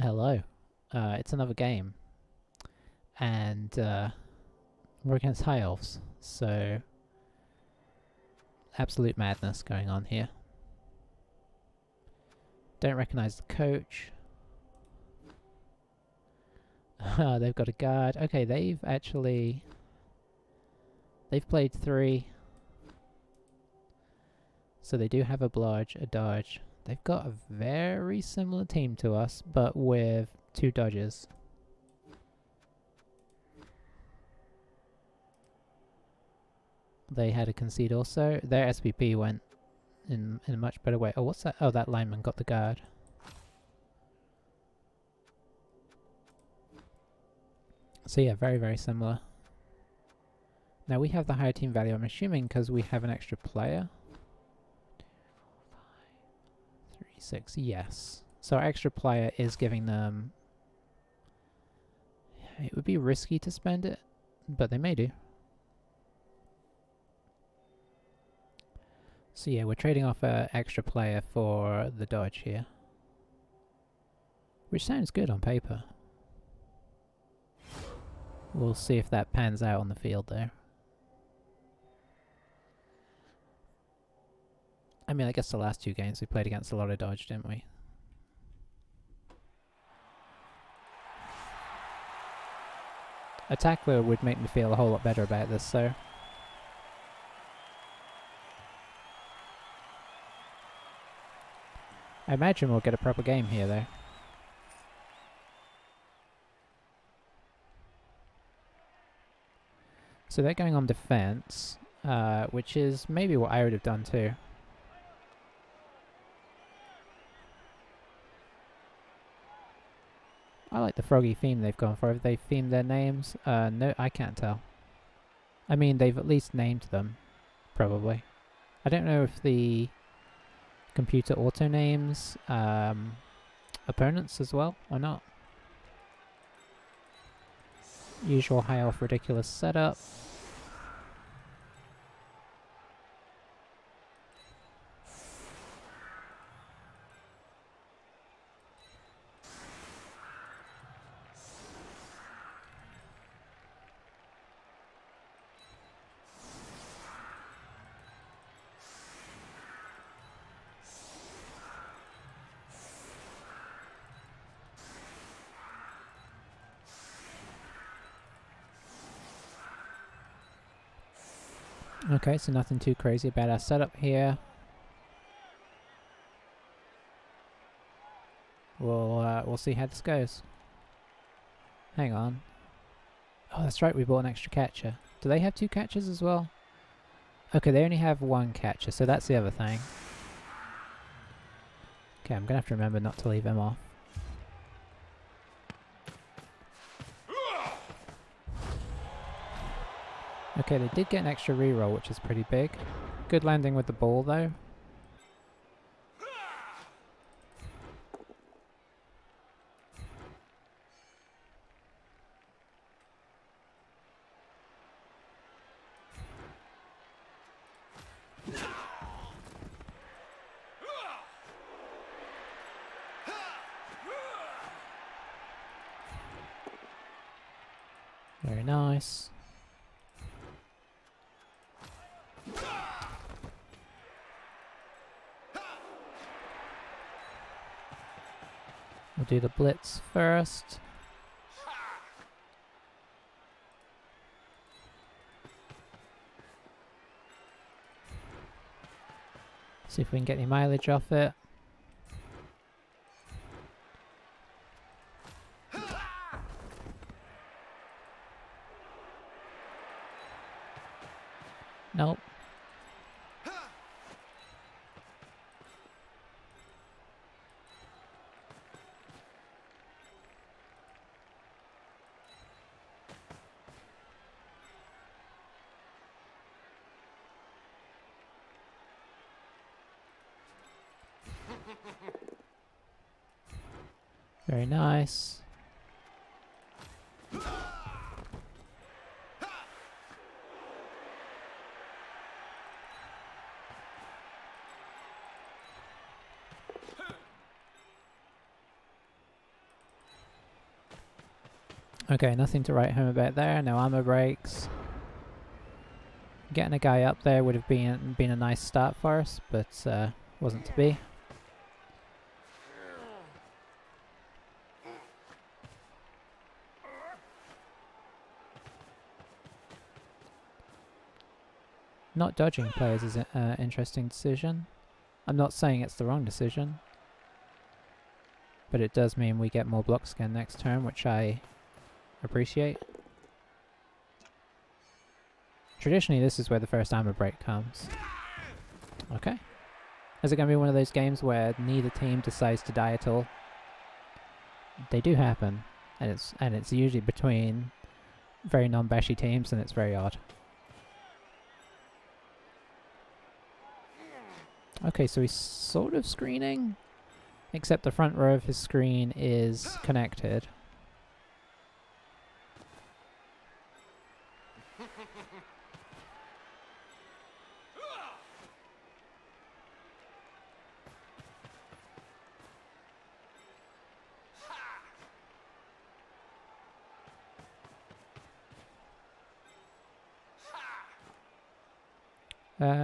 Hello. It's another game, and we're against High Elves, so absolute madness going on here. Don't recognise the coach. They've got a guard. Okay, they've played 3, so they do have a blodge, a dodge. They've got a very similar team to us, but with 2 dodges. They had a concede also. Their SPP went in a much better way. Oh, what's that? Oh, that lineman got the guard. So yeah, very, very similar. Now we have the higher team value, I'm assuming, because we have an extra player. 3, 6, yes. So our extra player is giving them... It would be risky to spend it, but they may do. So yeah, we're trading off an extra player for the dodge here. Which sounds good on paper. We'll see if that pans out on the field there. I mean, I guess the last 2 games we played against a lot of dodge, didn't we? A tackler would make me feel a whole lot better about this, so... I imagine we'll get a proper game here, though. So they're going on defense, which is maybe what I would have done too. I like the froggy theme they've gone for. Have they themed their names? No, I can't tell. I mean, they've at least named them, probably. I don't know if the computer auto-names opponents as well, or not. Usual high elf ridiculous setup. Okay, so nothing too crazy about our setup here. We'll see how this goes. Hang on. Oh, that's right, we bought an extra catcher. Do they have 2 catchers as well? Okay, they only have 1 catcher, so that's the other thing. Okay, I'm gonna have to remember not to leave him off. Okay, they did get an extra reroll, which is pretty big. Good landing with the ball, though. Very nice. We'll do the blitz first. See if we can get any mileage off it. Nope. Very nice. Okay, nothing to write home about there. No ammo breaks. Getting a guy up there would have been a nice start for us, but wasn't to be. Not dodging players is an interesting decision. I'm not saying it's the wrong decision, but it does mean we get more blocks again next turn, which I appreciate. Traditionally, this is where the first ammo break comes. Okay. Is it going to be one of those games where neither team decides to die at all? They do happen, and it's usually between very non-bashy teams, and it's very odd. Okay, so he's sort of screening, except the front row of his screen is connected.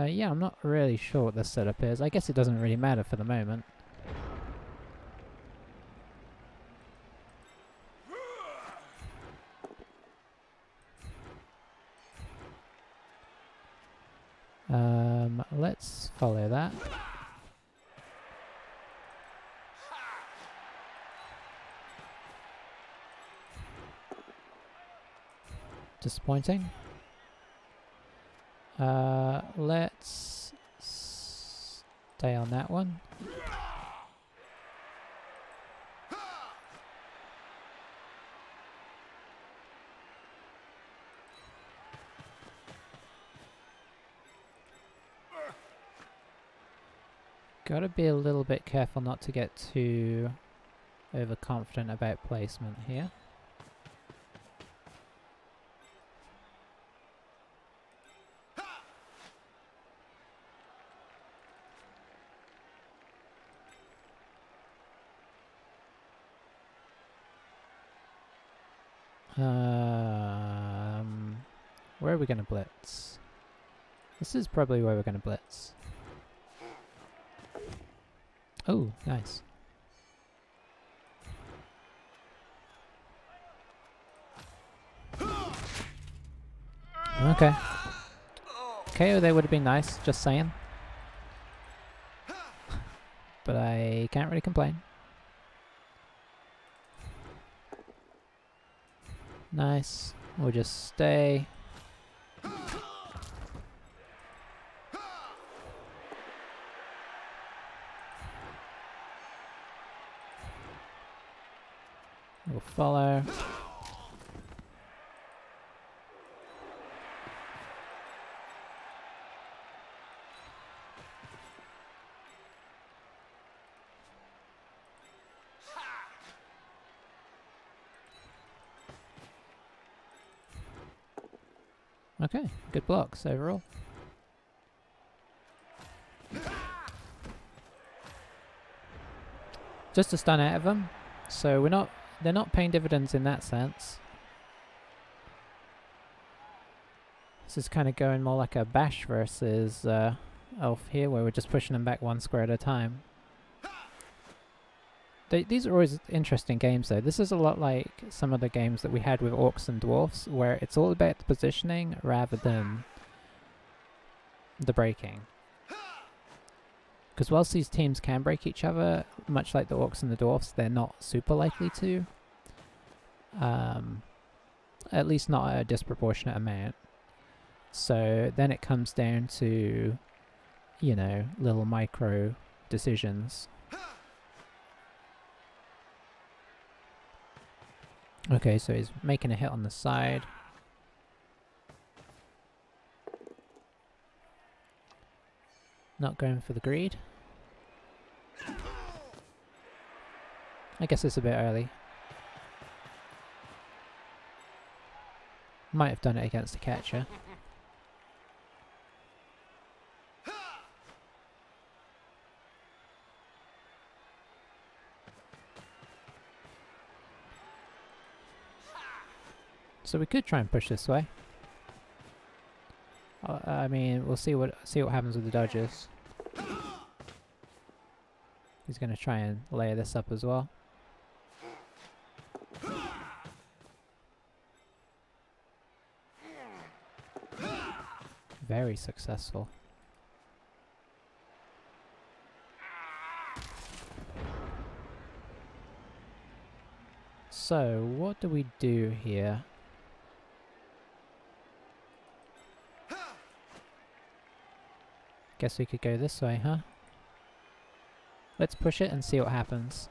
Yeah, I'm not really sure what this setup is. I guess it doesn't really matter for the moment. Let's follow that. Disappointing. Let's stay on that one. Gotta be a little bit careful not to get too overconfident about placement here. Where are we gonna blitz? This is probably where we're gonna blitz. Oh, nice. Okay. KO there would have been nice, just saying. But I can't really complain. Nice. We'll just stay. We'll follow. Okay, good blocks overall. Just a stun out of them, so they're not paying dividends in that sense. This is kind of going more like a bash versus Elf here, where we're just pushing them back one square at a time. These are always interesting games though. This is a lot like some of the games that we had with Orcs and Dwarfs, where it's all about the positioning rather than the breaking. Because whilst these teams can break each other, much like the Orcs and the Dwarfs, they're not super likely to. At least not a disproportionate amount. So then it comes down to, you know, little micro decisions. Okay, so he's making a hit on the side. Not going for the greed. I guess it's a bit early. Might have done it against a catcher. So we could try and push this way. I mean, we'll see what happens with the dodges. He's going to try and layer this up as well. Very successful. So, what do we do here? Guess we could go this way, huh? Let's push it and see what happens.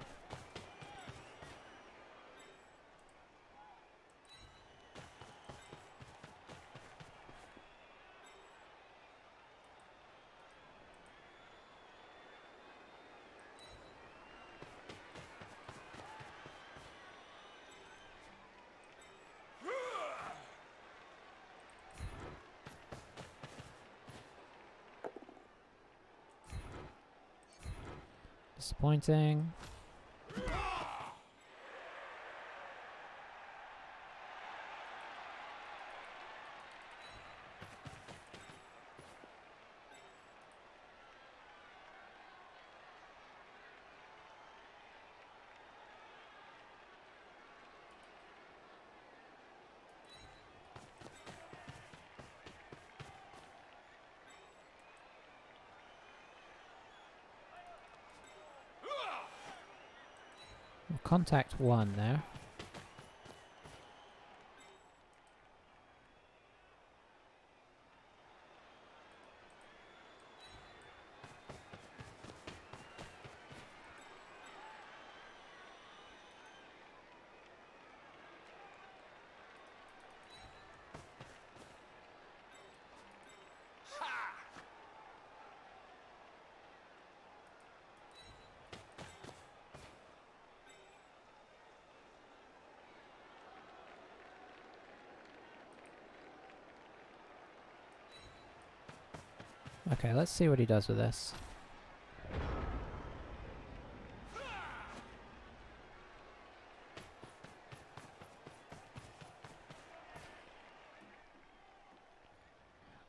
Disappointing. We'll contact one now. Okay, let's see what he does with this.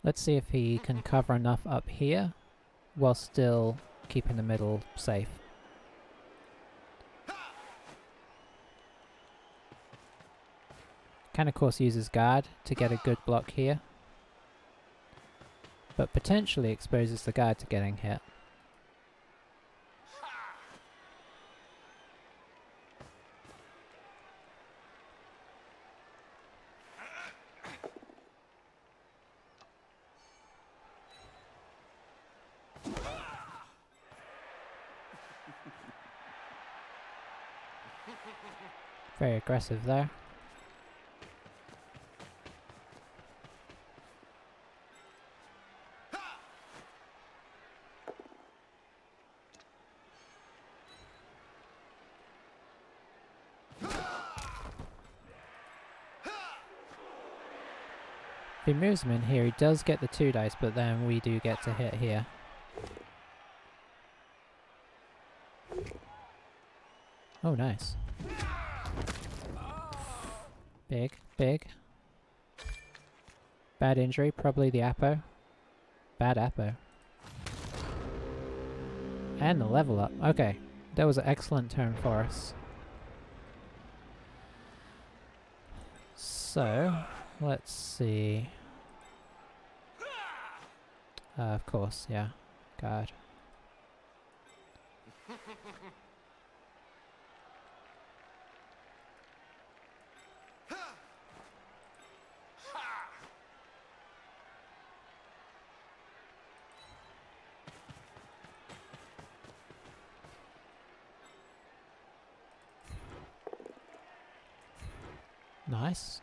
Let's see if he can cover enough up here while still keeping the middle safe. Can of course use his guard to get a good block here, but potentially exposes the guard to getting hit. Very aggressive there. If he moves him in here, he does get the 2 dice, but then we do get to hit here. Oh, nice. Big, big. Bad injury, probably the Apo. Bad Apo. And the level up. Okay, that was an excellent turn for us. So, let's see. Of course, yeah. God. Nice.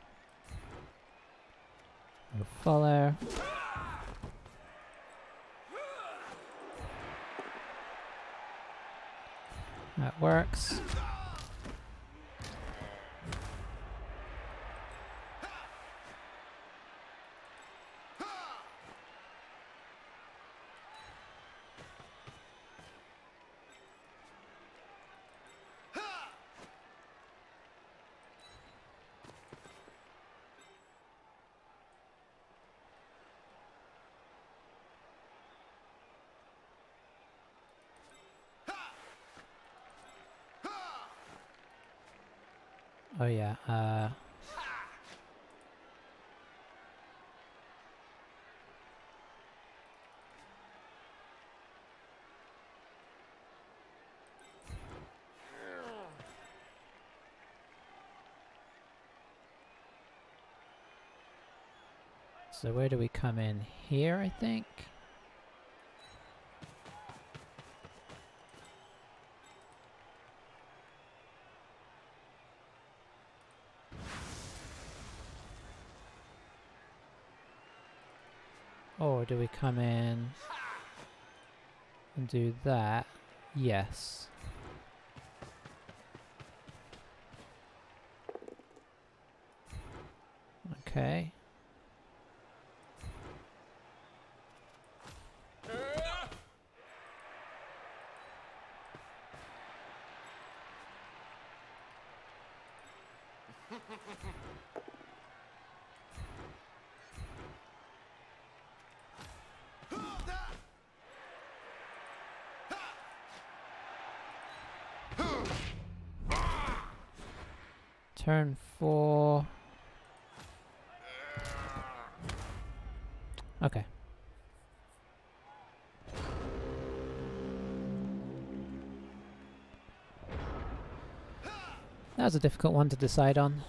We'll follow. That works. Oh yeah, so where do we come in? Here, I think? Or do we come in and do that? Yes. Okay. Turn 4. Okay. That was a difficult one to decide on.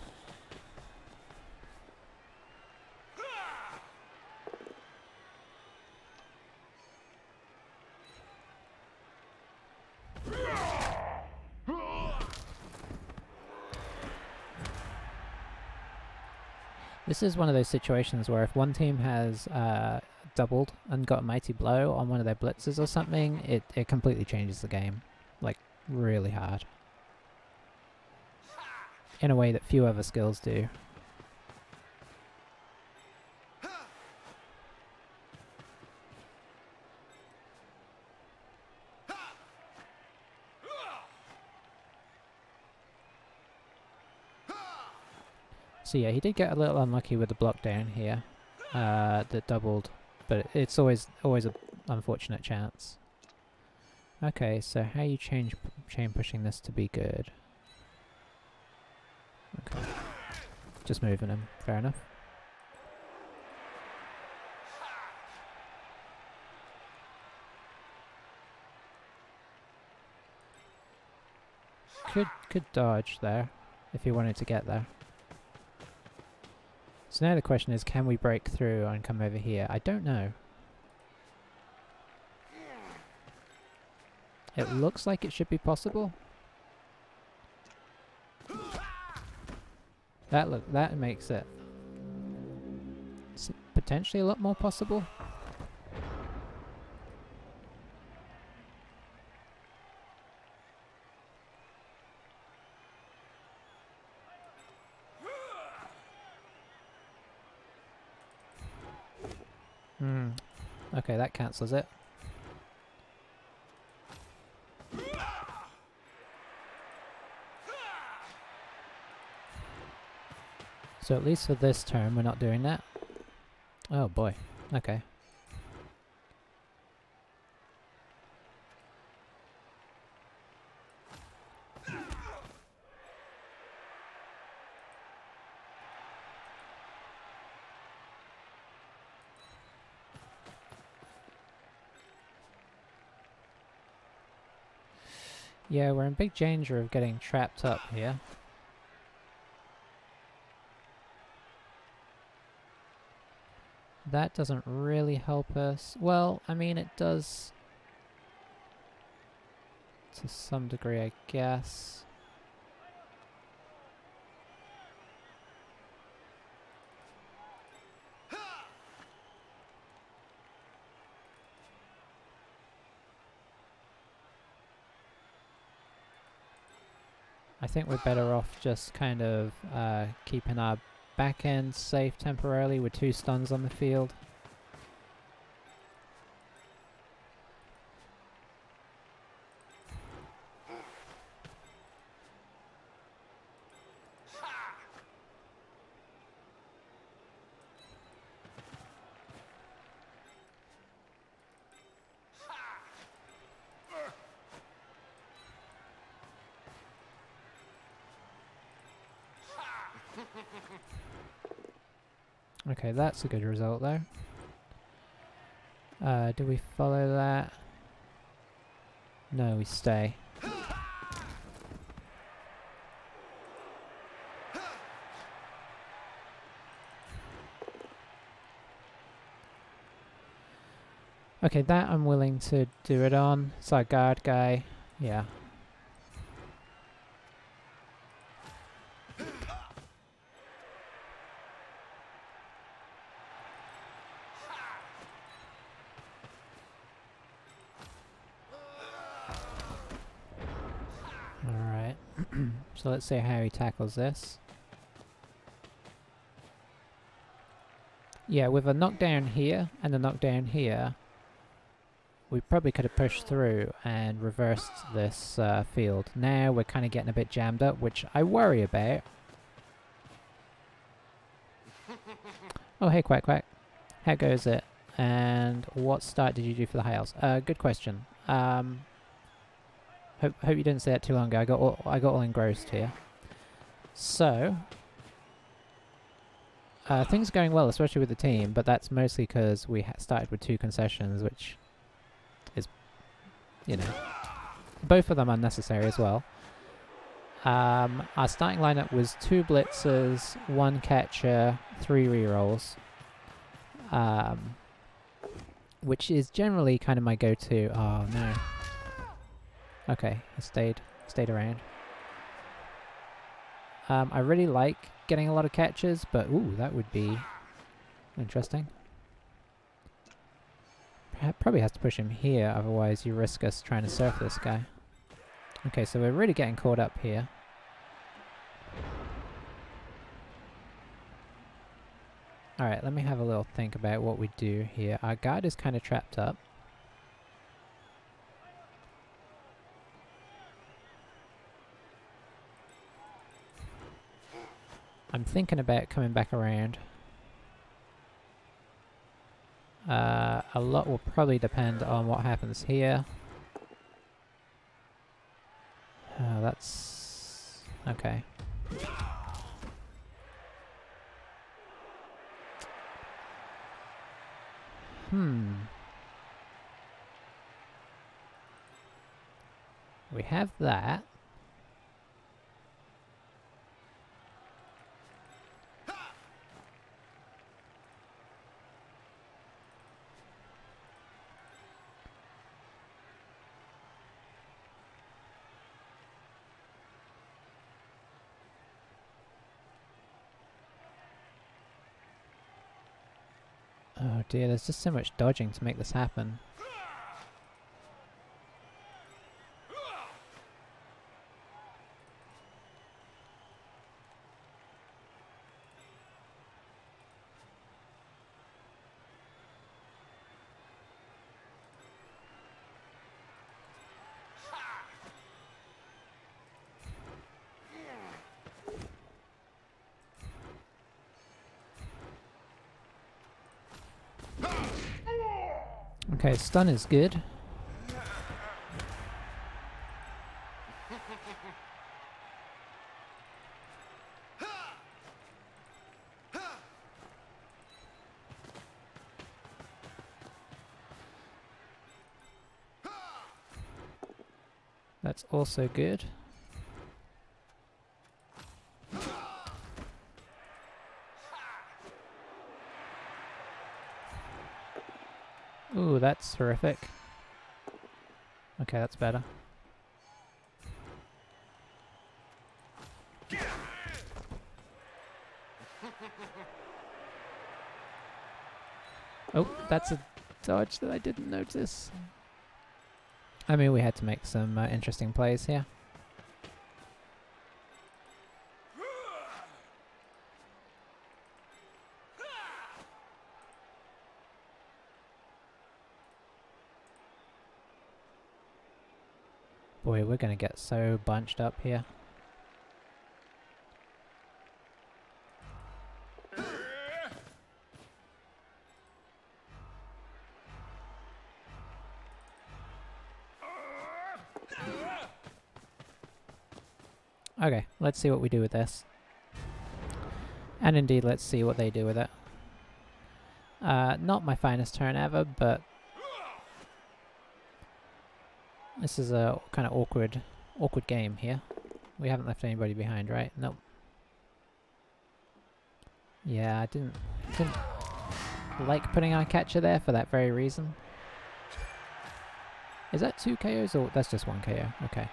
This is one of those situations where if one team has doubled and got a mighty blow on one of their blitzes or something, it completely changes the game. Like, really hard. In a way that few other skills do. So yeah, he did get a little unlucky with the block down here that doubled, but it's always an unfortunate chance. Okay, so how you chain pushing this to be good? Okay, just moving him. Fair enough. Could dodge there if he wanted to get there. So now the question is, can we break through and come over here? I don't know. It looks like it should be possible. That makes it potentially a lot more possible. Okay, that cancels it. So at least for this turn, we're not doing that. Oh boy. Okay. Yeah, we're in big danger of getting trapped up here. That doesn't really help us. Well, I mean, it does to some degree, I guess. I think we're better off just kind of keeping our back end safe temporarily with 2 stuns on the field. Okay, that's a good result though. Do we follow that? No, we stay. Okay, that I'm willing to do it on. It's our guard guy. Yeah. Alright. So let's see how he tackles this. Yeah, with a knockdown here and a knockdown here, we probably could have pushed through and reversed this field. Now we're kind of getting a bit jammed up, which I worry about. Oh, hey, Quack Quack. How goes it? And what start did you do for the Hales? Good question. Hope you didn't say that too long ago. I got all engrossed here. So, things are going well, especially with the team, but that's mostly because we started with 2 concessions, which is, you know, both of them unnecessary as well. Our starting lineup was 2 blitzers, 1 catcher, 3 rerolls, which is generally kind of my go-to. Oh no. Okay, he stayed around. I really like getting a lot of catches, but ooh, that would be interesting. Probably has to push him here, otherwise you risk us trying to surf this guy. Okay, so we're really getting caught up here. Alright, let me have a little think about what we do here. Our guard is kind of trapped up. I'm thinking about coming back around. A lot will probably depend on what happens here. That's... okay. We have that. Oh dear, there's just so much dodging to make this happen. Okay, stun is good. That's also good. Ooh, that's horrific. Okay, that's better. Oh, that's a dodge that I didn't notice. I mean, we had to make some interesting plays here. Boy, we're gonna get so bunched up here. Okay, let's see what we do with this. And indeed, let's see what they do with it. Not my finest turn ever, but this is a kind of awkward game here. We haven't left anybody behind, right? Nope. Yeah, I didn't like putting our catcher there for that very reason. Is that 2 KOs or that's just 1 KO? Okay.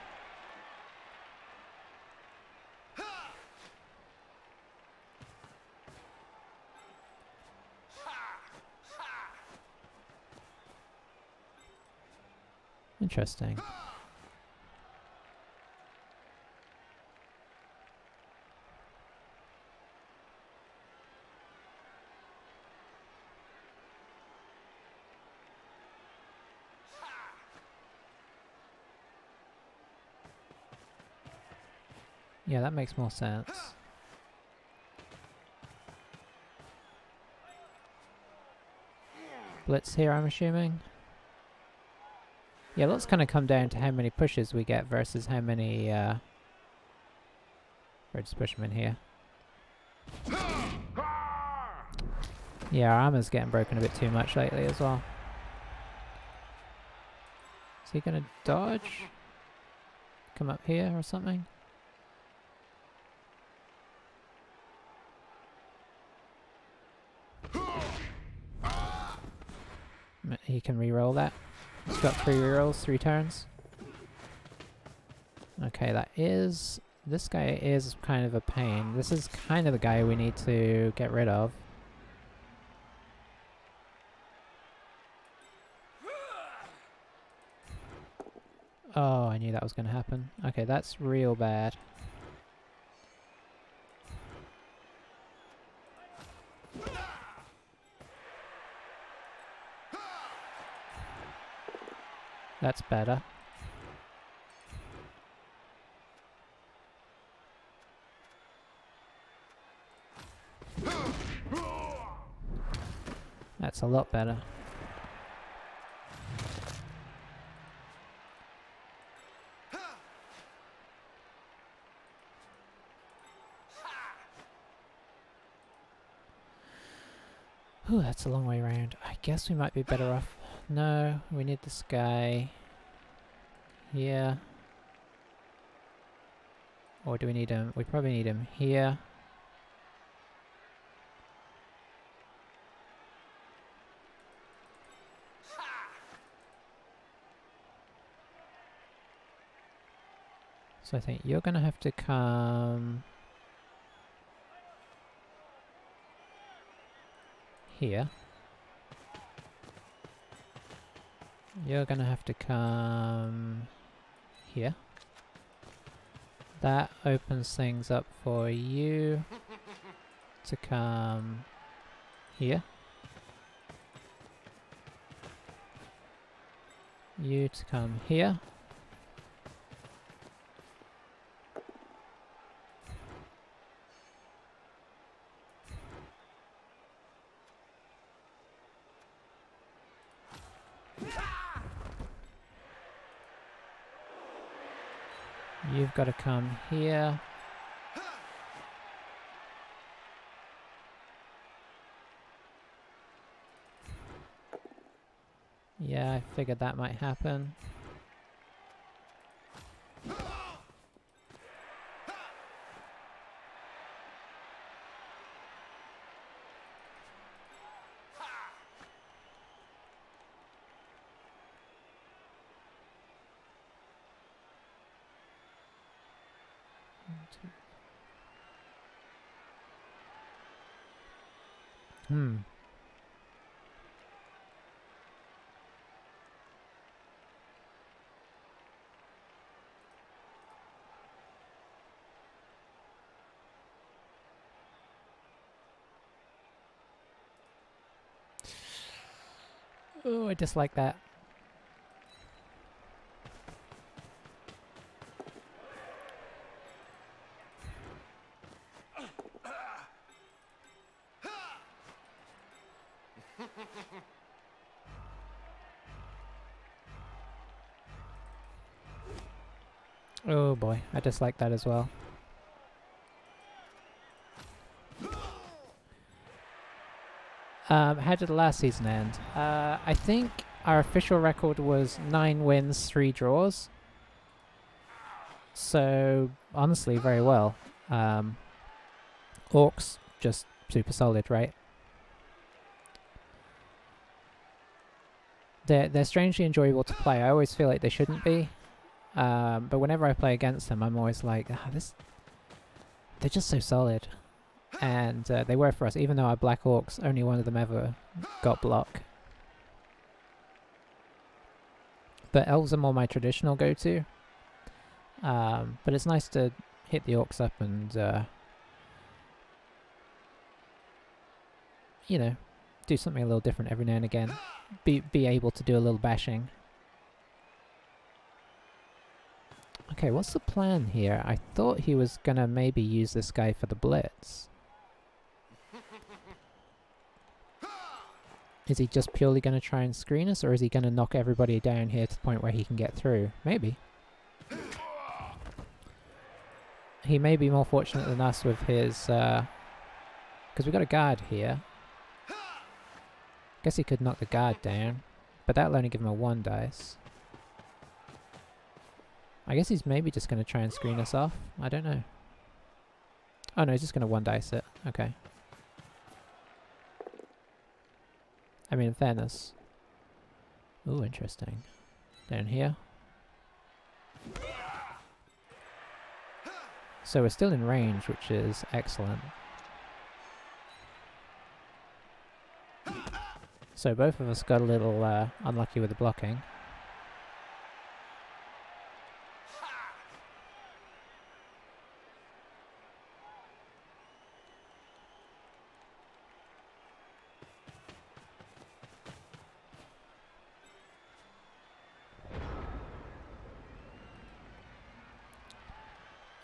Interesting. Yeah, that makes more sense. Blitz here, I'm assuming. Yeah, let's kind of come down to how many pushes we get versus how many, I'll just push him in here. Yeah, our armor's getting broken a bit too much lately as well. Is he gonna dodge? Come up here or something? He can reroll that. He's got 3 rerolls, 3 turns. Okay, that is... This guy is kind of a pain. This is kind of the guy we need to get rid of. Oh, I knew that was going to happen. Okay, that's real bad. That's better. That's a lot better. Ooh, that's a long way around. I guess we might be better off. No, we need this guy here. Or do we need him? We probably need him here. So I think you're gonna have to come here. You're gonna have to come here. That opens things up for you to come here. You to come here. You've got to come here. Yeah, I figured that might happen. Hmm. Oh, I dislike that. Oh boy, I dislike that as well. How did the last season end? I think our official record was 9 wins, 3 draws. So, honestly, very well. Orcs, just super solid, right? They're strangely enjoyable to play. I always feel like they shouldn't be. But whenever I play against them, I'm always like, they're just so solid. And they were for us, even though our Black Orcs, only one of them ever got block. But Elves are more my traditional go-to. But it's nice to hit the Orcs up and, you know, do something a little different every now and again. Be able to do a little bashing. Okay, what's the plan here? I thought he was gonna maybe use this guy for the blitz. Is he just purely gonna try and screen us, or is he gonna knock everybody down here to the point where he can get through? Maybe. He may be more fortunate than us with his, because we got a guard here. Guess he could knock the guard down, but that'll only give him a 1 dice. I guess he's maybe just going to try and screen us off. I don't know. Oh no, he's just going to 1 dice it. Okay. I mean, in fairness. Ooh, interesting. Down here. So we're still in range, which is excellent. So both of us got a little unlucky with the blocking.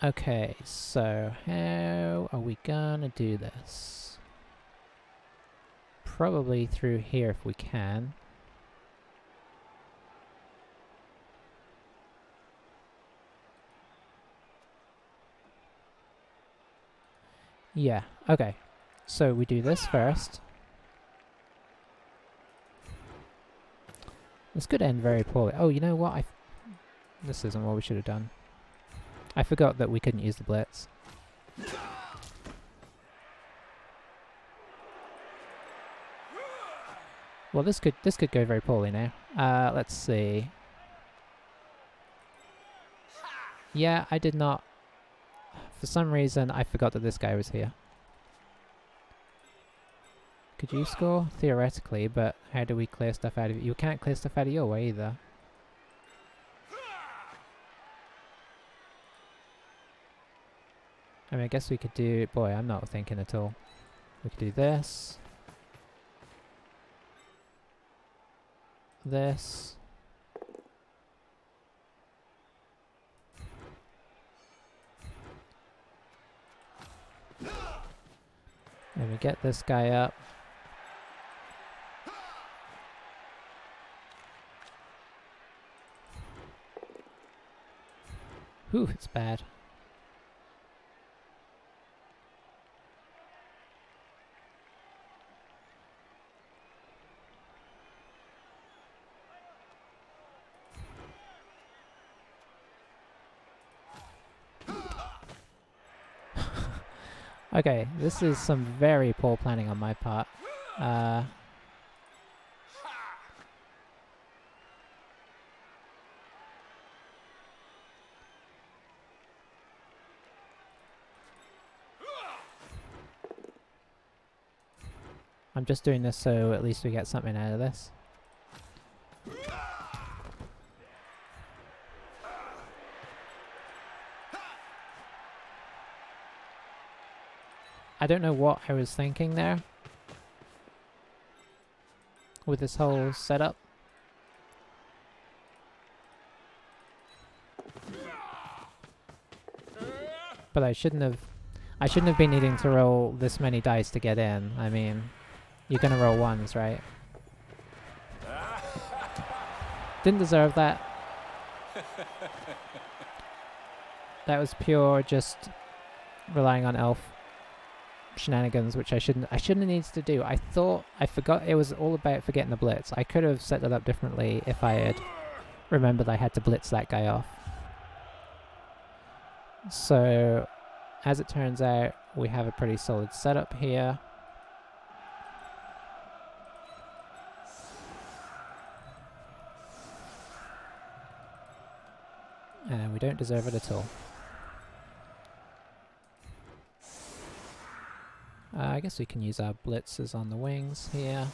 Okay, so how are we gonna do this? Probably through here if we can. Yeah, okay. So we do this first. This could end very poorly. Oh, you know what? This isn't what we should have done. I forgot that we couldn't use the blitz. Well, this could go very poorly now. Let's see. Yeah, I did not. For some reason, I forgot that this guy was here. Could you score? Theoretically, but how do we clear stuff out of it? You can't clear stuff out of your way either. I mean, I guess we could do... Boy, I'm not thinking at all. We could do this. This. And we get this guy up. Whew, it's bad. Okay, this is some very poor planning on my part. I'm just doing this so at least we get something out of this. I don't know what I was thinking there with this whole setup. But I shouldn't have been needing to roll this many dice to get in. I mean, you're gonna roll 1s, right? Didn't deserve that. That was pure just relying on elf. shenanigans, which I shouldn't have needed to do. I forgot it was all about forgetting the blitz. I could have set it up differently if I had remembered I had to blitz that guy off. So, as it turns out, we have a pretty solid setup here. And we don't deserve it at all. I guess we can use our blitzers on the wings here.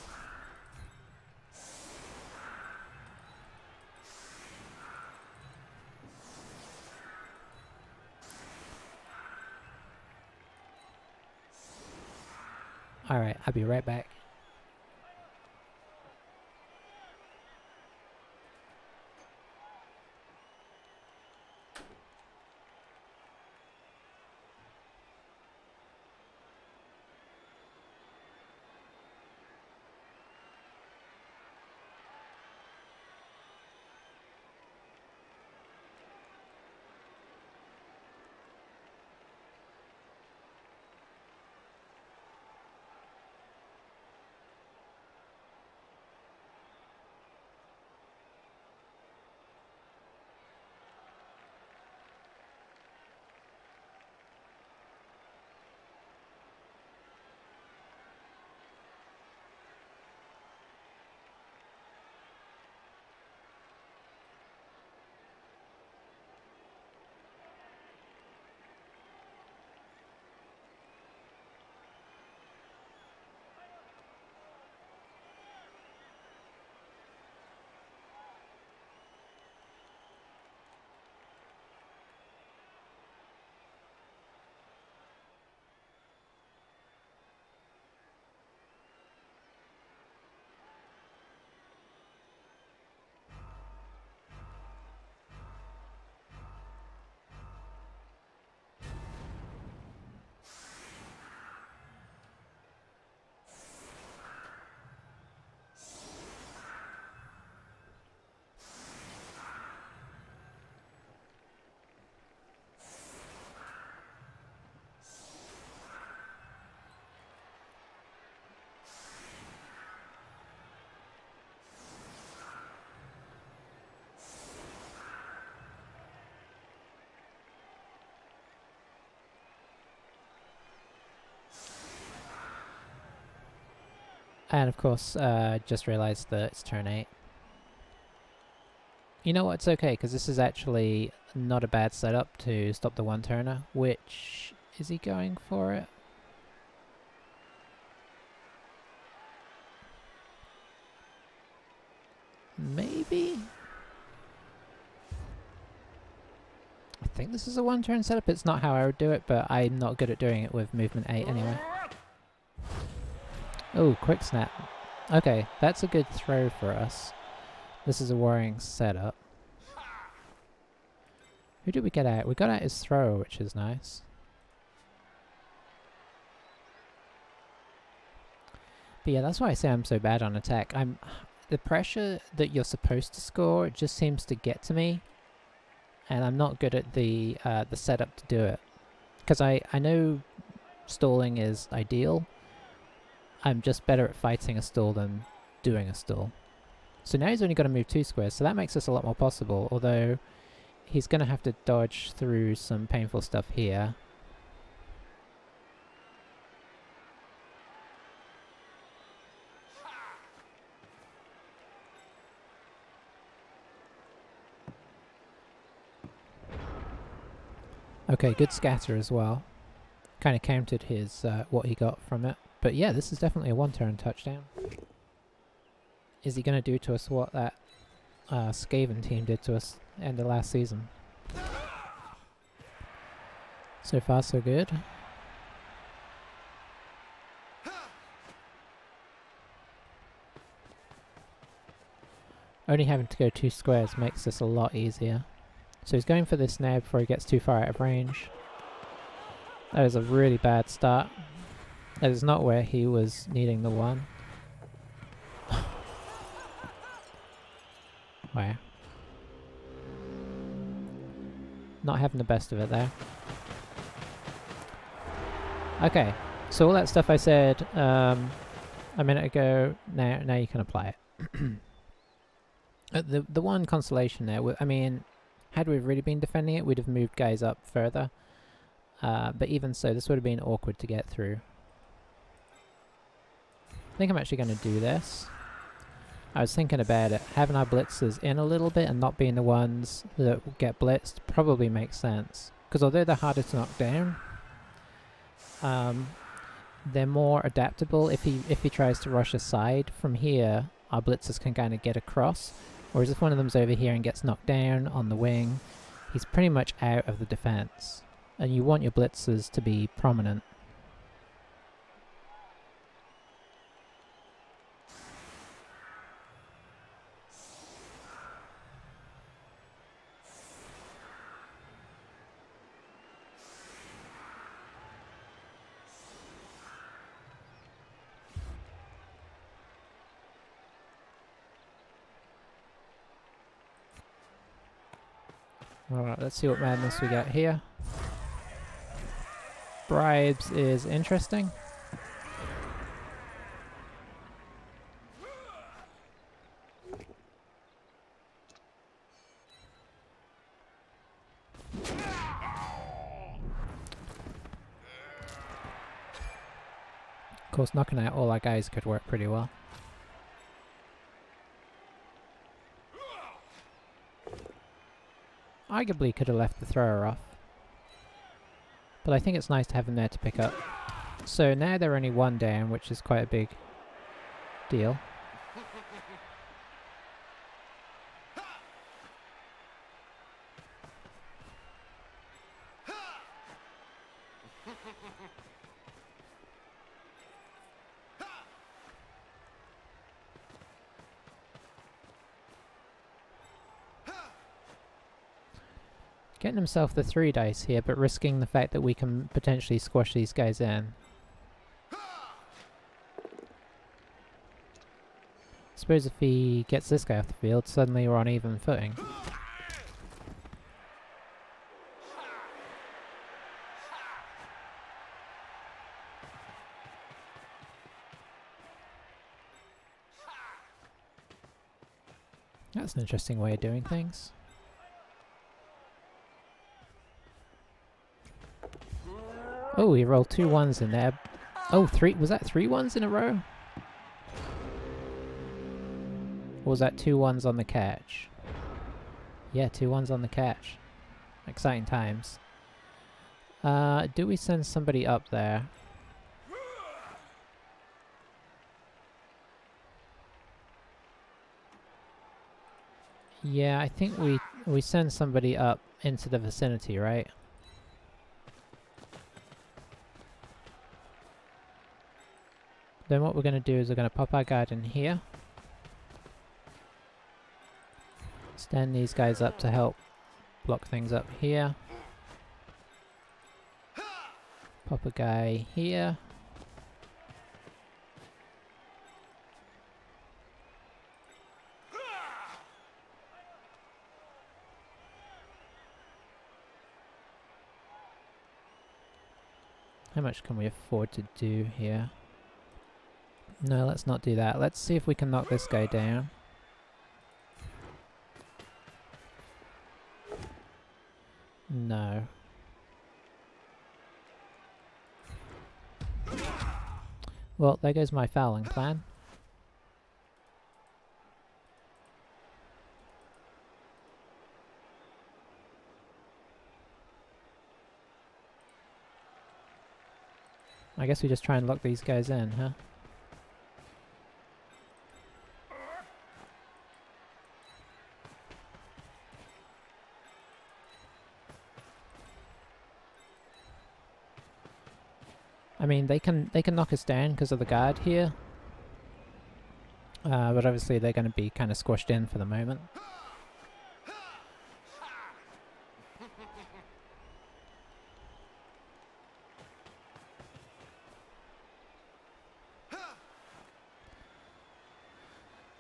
Alright, I'll be right back. And of course, just realised that it's turn 8. You know what, it's okay, because this is actually not a bad setup to stop the one-turner. Which... is he going for it? Maybe? I think this is a one-turn setup. It's not how I would do it, but I'm not good at doing it with movement 8 anyway. Oh, quick snap. Okay, that's a good throw for us. This is a worrying setup. Who did we get out? We got out his thrower, which is nice. But yeah, that's why I say I'm so bad on attack. The pressure that you're supposed to score just seems to get to me, and I'm not good at the setup to do it. Because I know stalling is ideal. I'm just better at fighting a stall than doing a stall. So now he's only got to move 2 squares, so that makes this a lot more possible, although he's going to have to dodge through some painful stuff here. Okay, good scatter as well. Kind of countered his what he got from it. But yeah, this is definitely a one-turn touchdown. Is he going to do to us what that Skaven team did to us end of last season? So far, so good. Only having to go 2 squares makes this a lot easier. So he's going for this now before he gets too far out of range. That is a really bad start. That is not where he was needing the 1. Wow. Not having the best of it there. Okay, So all that stuff I said a minute ago, now you can apply it. The one consolation there, I mean, had we really been defending it, we'd have moved guys up further. But even so, this would have been awkward to get through. I think I'm actually going to do this. I was thinking about it. Having our blitzers in a little bit and not being the ones that get blitzed probably makes sense. Because although they're harder to knock down, they're more adaptable. If he tries to rush aside from here, our blitzers can kind of get across. Whereas if one of them's over here and gets knocked down on the wing, he's pretty much out of the defense. And you want your blitzers to be prominent. Alright, let's see what madness we got here. Bribes is interesting. Of course, knocking out all our guys could work pretty well. Arguably could have left the thrower off. But I think it's nice to have him there to pick up. So now they're only one down, which is quite a big deal. Getting himself the 3 dice here, but risking the fact that we can potentially squash these guys in. Suppose if he gets this guy off the field, suddenly we're on even footing. That's an interesting way of doing things. Oh, he rolled 2 1s in there. Oh, 3. Was that 3 1s in a row? Or was that 2 1s on the catch? Yeah, 2 1s on the catch. Exciting times. Do we send somebody up there? Yeah, I think we send somebody up into the vicinity, right? Then what we're going to do is we're going to pop our guard in here. Stand these guys up to help block things up here. Pop a guy here. How much can we afford to do here? No, let's not do that. Let's see if we can knock this guy down. No. Well, there goes my fouling plan. I guess we just try and lock these guys in, huh? I mean, they can knock us down because of the guard here. But obviously they're going to be kind of squashed in for the moment.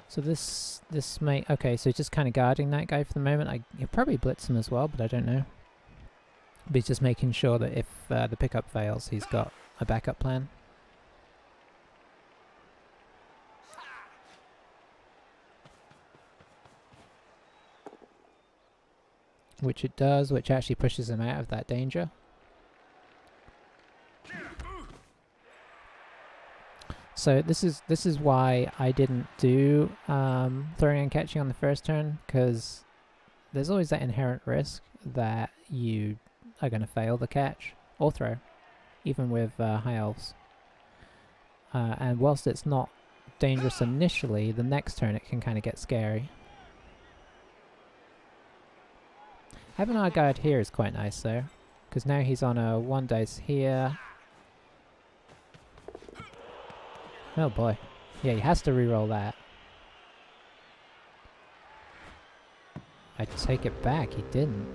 So this may... Okay, so just kind of guarding that guy for the moment. He'll probably blitz him as well, but I don't know. But he's just making sure that if the pickup fails, he's got a backup plan. which it does, which actually pushes him out of that danger. So this is why I didn't do throwing and catching on the first turn, because there's always that inherent risk that you are going to fail the catch or throw, even with high elves. And whilst it's not dangerous initially, the next turn it can kind of get scary. Having our guard here is quite nice though, because now he's on a 1 dice here. Oh boy. Yeah, he has to reroll that. I take it back, he didn't.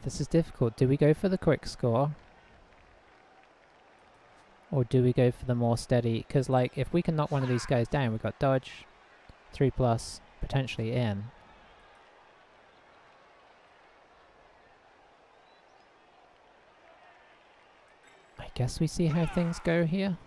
This is difficult. Do we go for the quick score? Or do we go for the more steady? Because, like, if we can knock one of these guys down, we've got dodge, 3+, potentially in. I guess we see how things go here.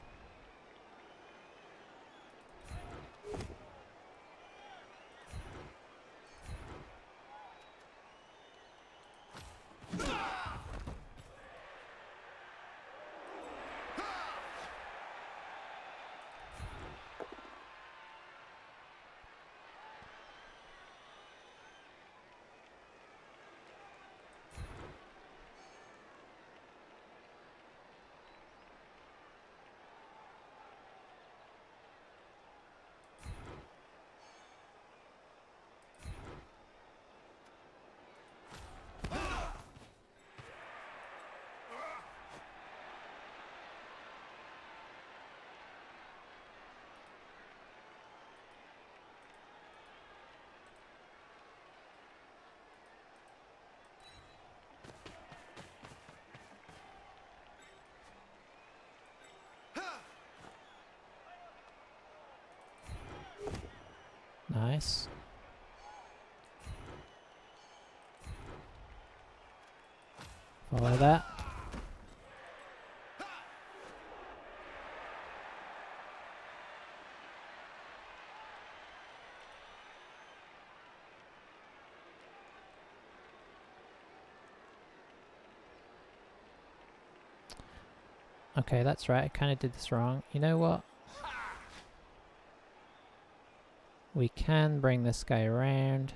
Nice. Follow that. Okay, that's right. I kind of did this wrong. You know what? We can bring this guy around.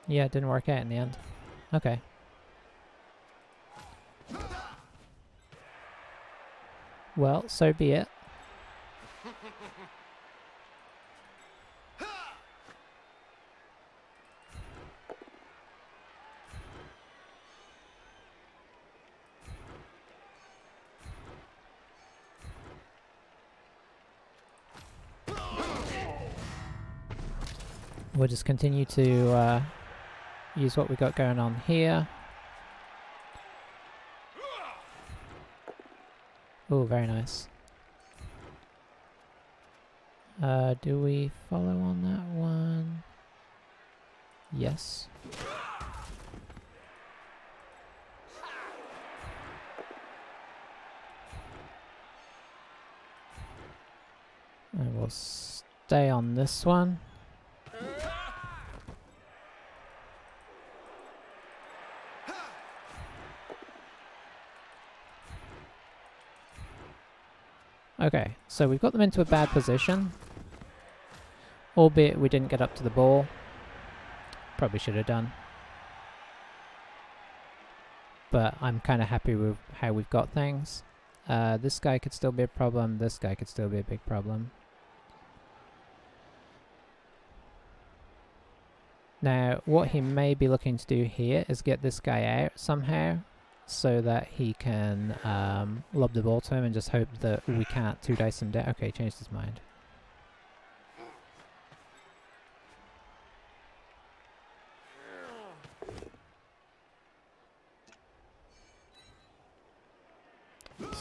Yeah, it didn't work out in the end. Okay. Well, so be it. We'll just continue to use what we got going on here. Oh, very nice. Do we follow on that one? Yes. And we'll stay on this one. Okay, so we've got them into a bad position. Albeit we didn't get up to the ball. Probably should have done. But I'm kind of happy with how we've got things. This guy could still be a problem. This guy could still be a big problem. Now, what he may be looking to do here is get this guy out somehow. so that he can lob the ball to him and just hope that we can't two-dice him down. Okay, he changed his mind.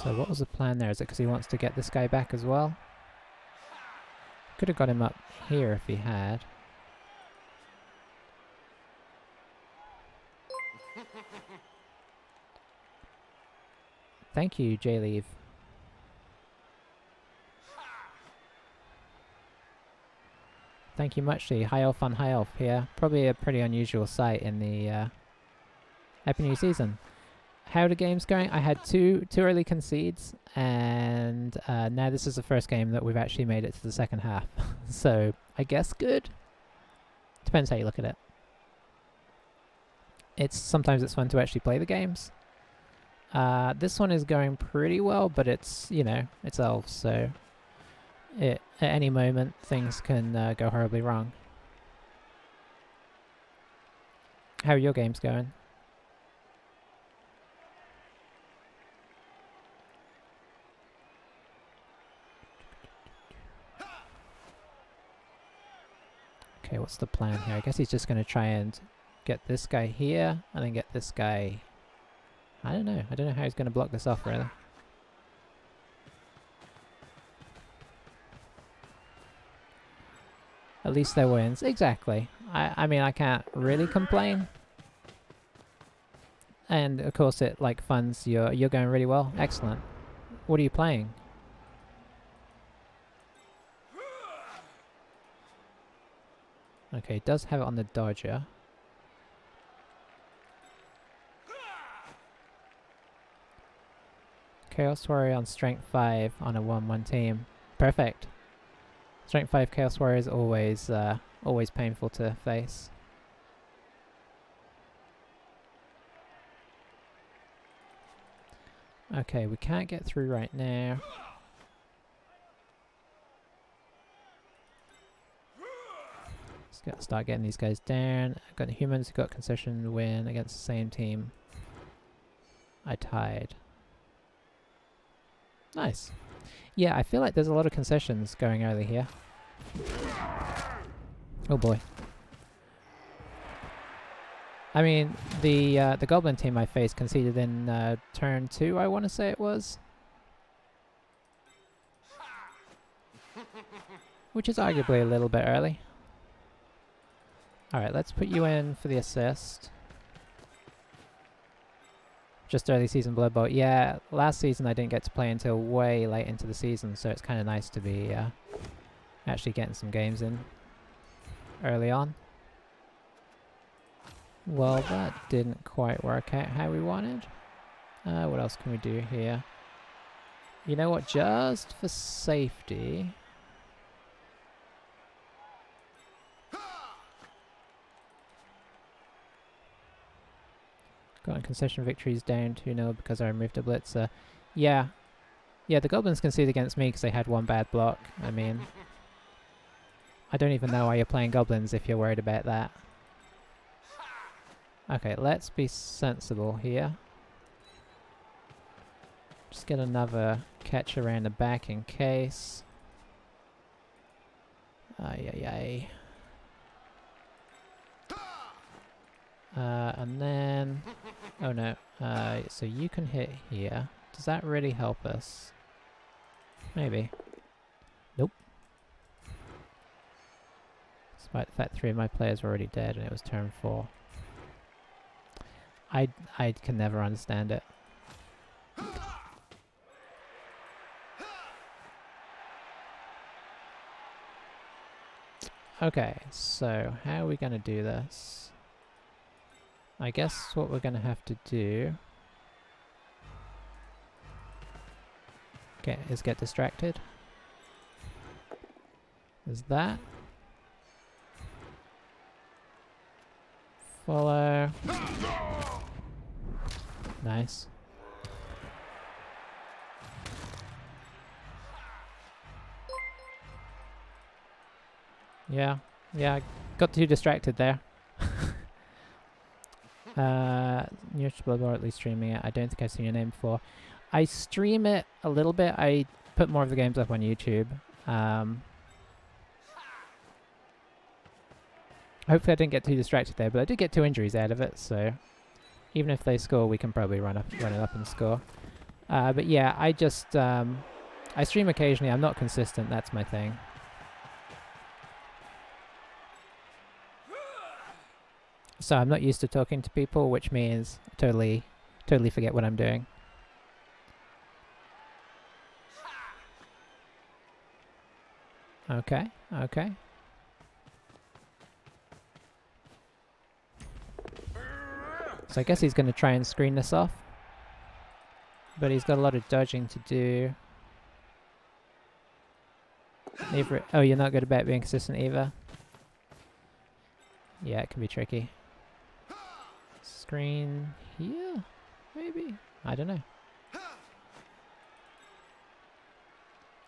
So what was the plan there? Is it because he wants to get this guy back as well? Could have got him up here if he had. Thank you, J-Leave. Thank you muchly. High elf on high elf here. Probably a pretty unusual sight in the Happy New Season. How are the games going? I had two early concedes, and now this is the first game that we've actually made it to the second half. So I guess good. Depends how you look at it. Sometimes it's fun to actually play the games. This one is going pretty well, but it's, you know, it's elves, so at any moment things can go horribly wrong. How are your games going? Okay, what's the plan here? I guess he's just going to try and get this guy here, and then get this guy... I don't know. I don't know how he's going to block this off, really. At least there wins. Exactly. I mean, I can't really complain. And, of course, it, like, funds you're going really well. Excellent. What are you playing? Okay, it does have it on the dodger. Chaos Warrior on Strength 5 on a 1-1 team. Perfect. Strength 5 Chaos Warrior is always, always painful to face. Okay, we can't get through right now. Let's start getting these guys down. I've got the humans who got concession win against the same team. I tied. Nice. Yeah, I feel like there's a lot of concessions going early here. Oh boy. I mean, the goblin team I faced conceded in turn 2, I want to say it was. Which is arguably a little bit early. Alright, let's put you in for the assist. Just early season Blood Bowl. Yeah, last season I didn't get to play until way late into the season, so it's kind of nice to be actually getting some games in early on. Well, that didn't quite work out how we wanted. What else can we do here? You know what, just for safety... Got concession victories down 2-0 because I removed a blitzer. Yeah. Yeah, the goblins concede against me because they had one bad block. I mean... I don't even know why you're playing goblins if you're worried about that. Okay, let's be sensible here. Just get another catch around the back in case. Ay. And then... Oh no. So you can hit here. Does that really help us? Maybe. Nope. Despite the fact 3 of my players were already dead and it was turn 4. I can never understand it. Okay, so how are we going to do this? I guess what we're going to have to do is get distracted. There's that. Follow. Nice. Yeah, I got too distracted there. Nearest Blood or at least streaming it. I don't think I've seen your name before. I stream it a little bit. I put more of the games up on YouTube. Hopefully I didn't get too distracted there, but I did get 2 injuries out of it, so even if they score, we can probably run it up and score. But yeah, I just I stream occasionally. I'm not consistent. That's my thing. So I'm not used to talking to people, which means I totally forget what I'm doing. Okay, okay. So I guess he's going to try and screen this off. But he's got a lot of dodging to do. Oh, you're not good about being consistent either? Yeah, it can be tricky. Screen here? Maybe? I don't know.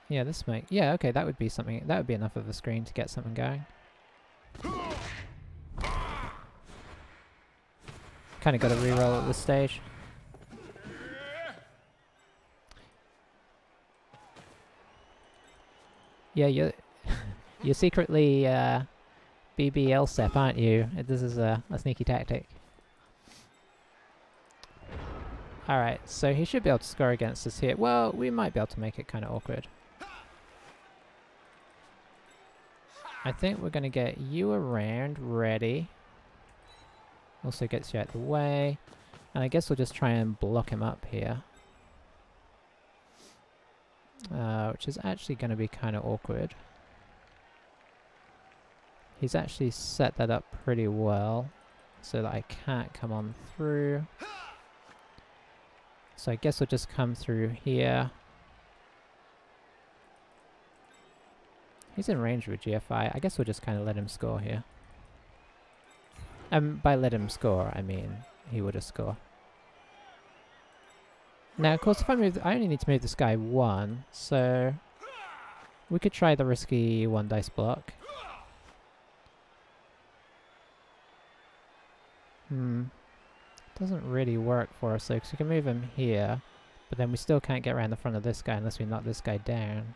Yeah, this might... Yeah, okay, that would be something... That would be enough of a screen to get something going. Kind of got to reroll at this stage. Yeah, you're secretly BBL Sep, aren't you? This is a sneaky tactic. Alright, so he should be able to score against us here. Well, we might be able to make it kind of awkward. I think we're going to get you around, ready. Also gets you out the way. And I guess we'll just try and block him up here. Which is actually going to be kind of awkward. He's actually set that up pretty well, so that I can't come on through. So I guess we'll just come through here. He's in range with GFI. I guess we'll just kind of let him score here. By let him score, I mean he would have scored. Now, of course, if I move, I only need to move this guy 1, so we could try the risky 1 dice block. Doesn't really work for us though, because we can move him here, but then we still can't get around the front of this guy unless we knock this guy down.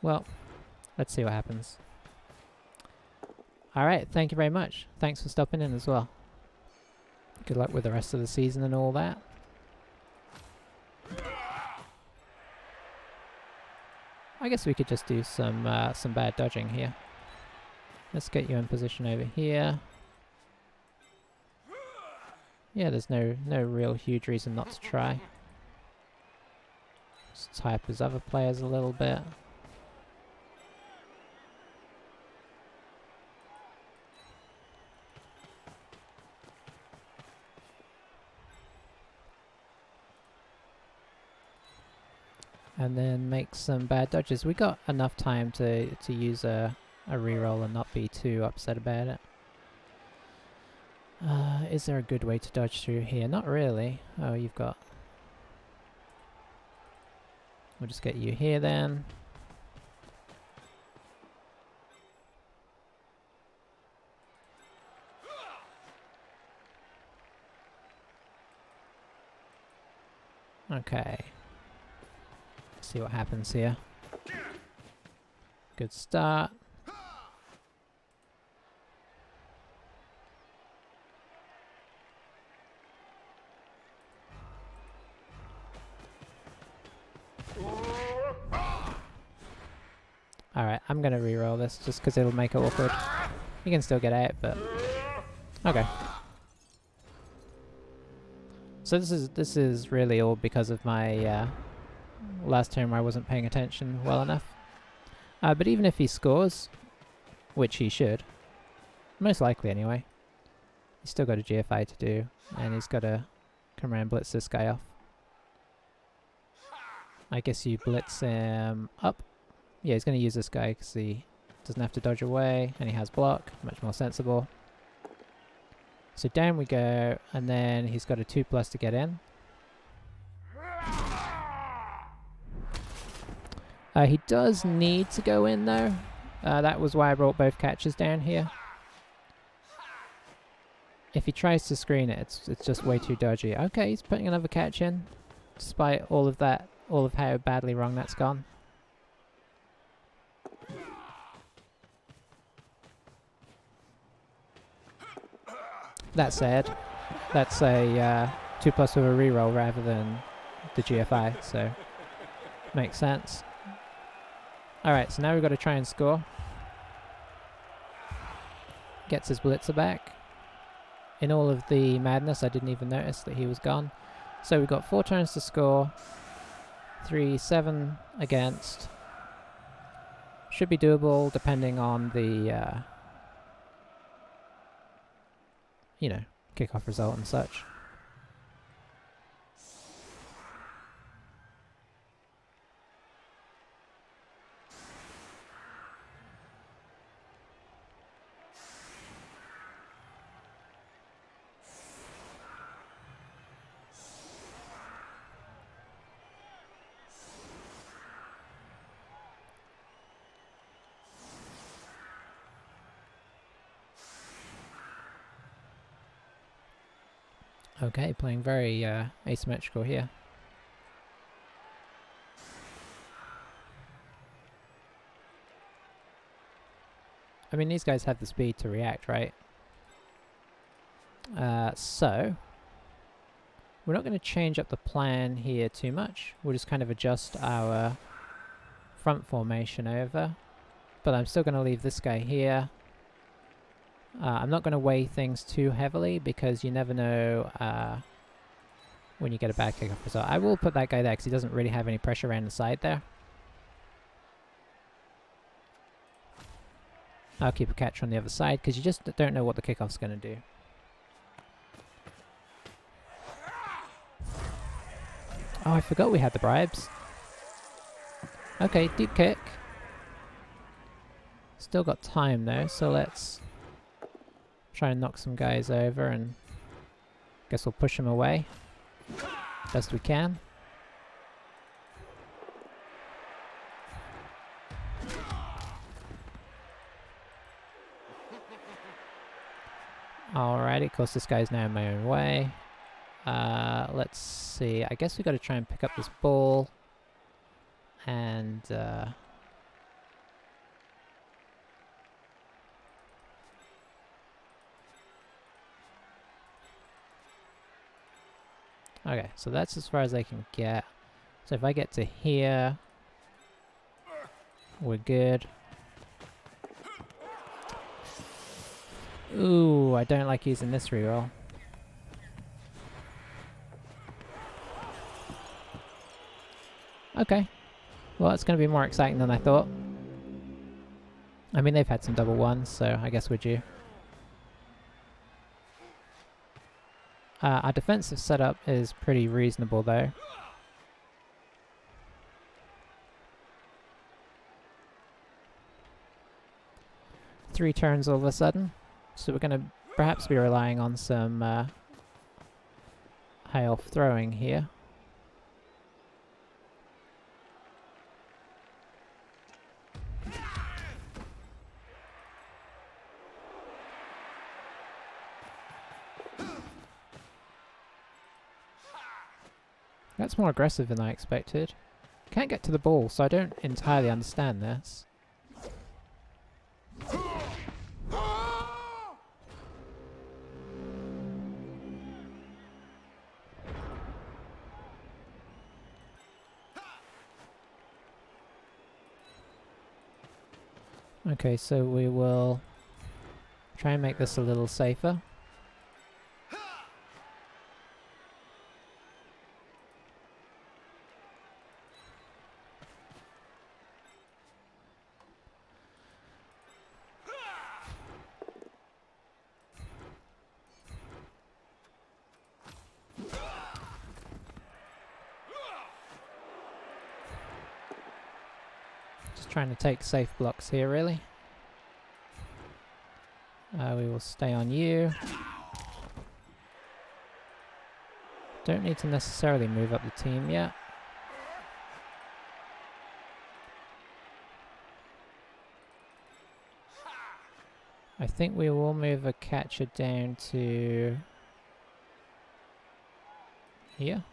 Well, let's see what happens. Alright, thank you very much. Thanks for stopping in as well. Good luck with the rest of the season and all that. I guess we could just do some bad dodging here. Let's get you in position over here. Yeah, there's no real huge reason not to try. Just tie up his other players a little bit. And then make some bad dodges. We got enough time to use a reroll and not be too upset about it. Is there a good way to dodge through here? Not really. Oh, you've got... We'll just get you here then. Okay. See what happens here. Good start. Alright, I'm gonna reroll this just because it'll make it awkward. You can still get out, but... Okay. So this is really all because of my last turn where I wasn't paying attention well enough. But even if he scores, which he should, most likely anyway, he's still got a GFI to do, and he's got to come around and blitz this guy off. I guess you blitz him up. Yeah, he's going to use this guy because he doesn't have to dodge away, and he has block, much more sensible. So down we go, and then he's got a 2+ to get in. He does need to go in though. That was why I brought both catches down here. If he tries to screen it, it's just way too dodgy. Okay, he's putting another catch in, despite all of that, all of how badly wrong that's gone. That said, that's a 2+ with a reroll rather than the GFI, so makes sense. Alright, so now we've got to try and score. Gets his blitzer back. In all of the madness, I didn't even notice that he was gone. So we've got 4 turns to score. 3-7 against. Should be doable depending on the, you know, kickoff result and such. Okay, playing very asymmetrical here. I mean, these guys have the speed to react, right? So, we're not going to change up the plan here too much. We'll just kind of adjust our front formation over. But I'm still going to leave this guy here. I'm not going to weigh things too heavily because you never know when you get a bad kickoff result. I will put that guy there because he doesn't really have any pressure around the side there. I'll keep a catch on the other side because you just don't know what the kickoff's going to do. Oh, I forgot we had the bribes. Okay, deep kick. Still got time though, so let's try and knock some guys over and guess we'll push them away best we can. Alrighty, of course this guy's now in my own way. Let's see, I guess we got to try and pick up this ball and okay, so that's as far as I can get. So if I get to here, we're good. Ooh, I don't like using this reroll. Okay. Well, it's going to be more exciting than I thought. I mean, they've had some double ones, so I guess we're due. Our defensive setup is pretty reasonable, though. Three turns all of a sudden. So we're going to perhaps be relying on some high-off throwing here. That's more aggressive than I expected. Can't get to the ball, so I don't entirely understand this. Okay, so we will try and make this a little safer. Trying to take safe blocks here, really. We will stay on you. Don't need to necessarily move up the team yet. I think we will move a catcher down to here.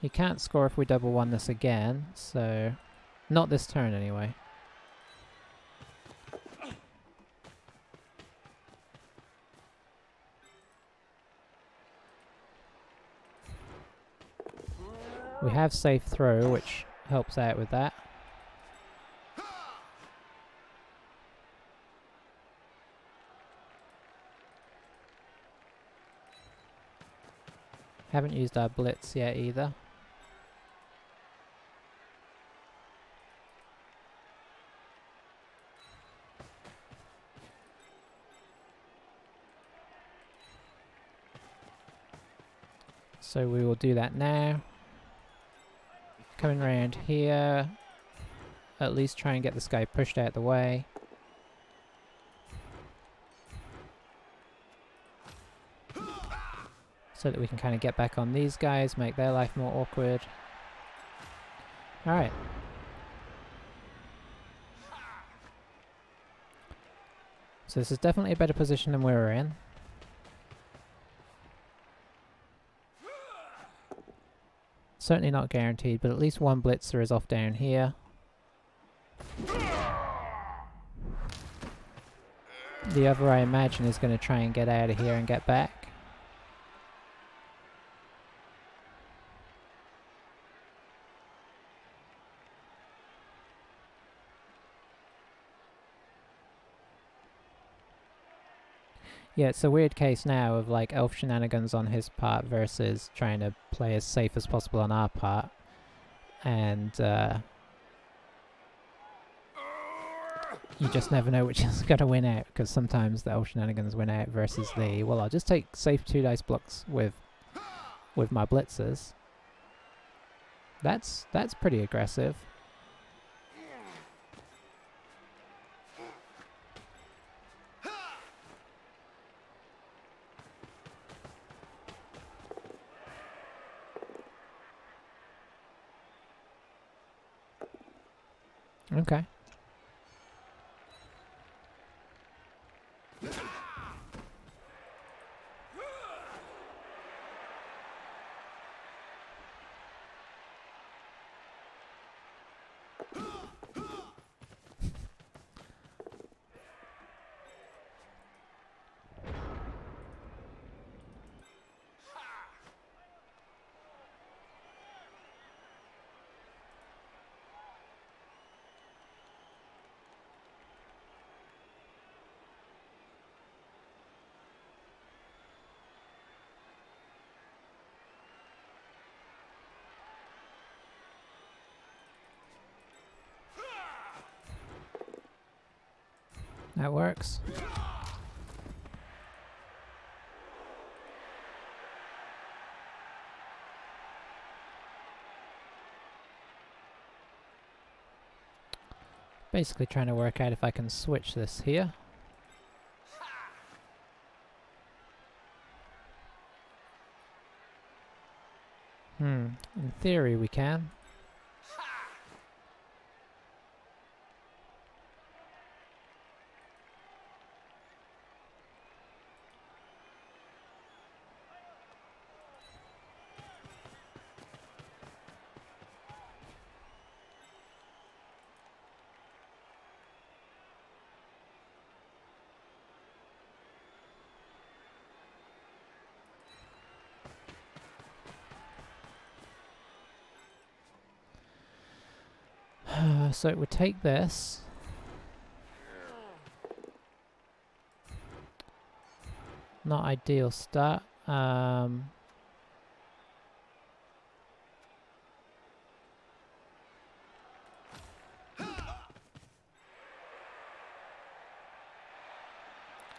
He can't score if we double one this again, so not this turn anyway. We have safe throw, which helps out with that. Haven't used our blitz yet either. So we will do that now. Coming around here, at least try and get this guy pushed out the way. So that we can kind of get back on these guys, make their life more awkward. Alright. So this is definitely a better position than we were in. Certainly not guaranteed, but at least one blitzer is off down here. The other, I imagine, is going to try and get out of here and get back. Yeah, it's a weird case now of like elf shenanigans on his part versus trying to play as safe as possible on our part. And you just never know which is going to win out, because sometimes the elf shenanigans win out versus the, well, I'll just take safe 2 dice blocks with my blitzers. That's pretty aggressive. Okay. That works. Basically trying to work out if I can switch this here. In theory we can. So it would take this. Not ideal start.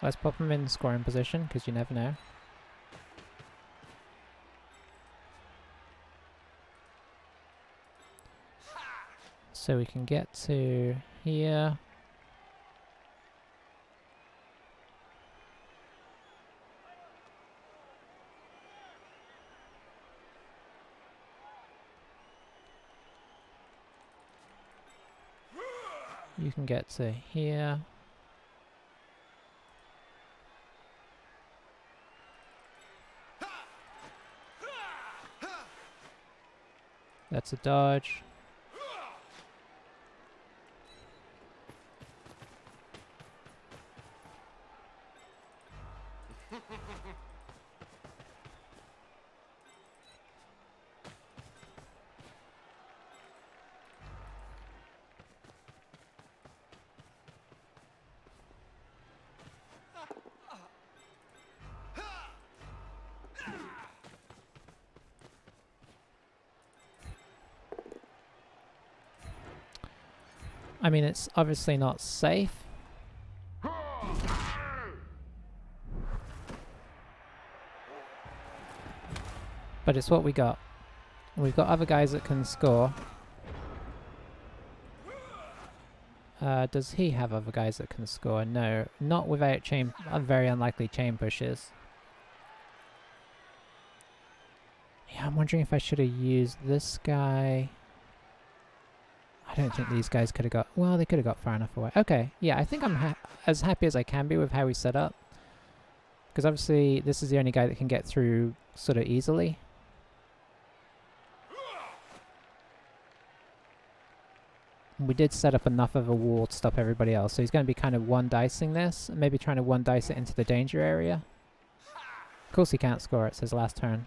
Let's pop him in scoring position, because you never know. So we can get to here. You can get to here. That's a dodge. I mean, it's obviously not safe. But it's what we got. We've got other guys that can score. Does he have other guys that can score? No, not without chain. Very unlikely chain pushes. Yeah, I'm wondering if I should have used this guy. I don't think these guys could have got... Well, they could have got far enough away. Okay, yeah, I think I'm as happy as I can be with how we set up. Because obviously, this is the only guy that can get through sort of easily. We did set up enough of a wall to stop everybody else. So he's going to be kind of one-dicing this. Maybe trying to one-dice it into the danger area. Of course he can't score, it's his last turn.